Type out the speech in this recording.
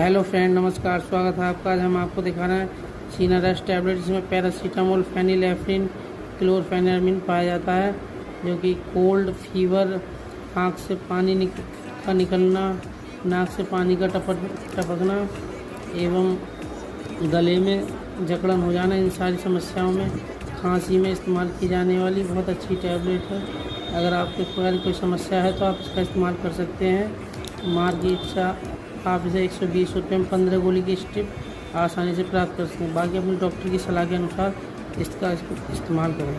Hello friend, नमस्कार। स्वागत है आपका। आज हम आपको दिखा रहे हैं सीनारेस्ट टैबलेट, जिसमें पैरासीटामोल, फेनिलेफ्रिन, क्लोरफेनेरमिन पाया जाता है, जो कि कोल्ड, फीवर, आँख से पानी का निकलना, नाक से पानी का टपकना एवं गले में जकड़न हो जाना, इन सारी समस्याओं में, खांसी में इस्तेमाल की जाने वाली बहुत अच्छी टैबलेट है। अगर आपके कोई समस्या है तो आप इसका इस्तेमाल कर सकते हैं। मार्केट से आप इसे 120 रुपये में 15 गोली की स्ट्रिप आसानी से प्राप्त कर सकते हैं। बाकी अपने डॉक्टर की सलाह के अनुसार इसका इस्तेमाल करें।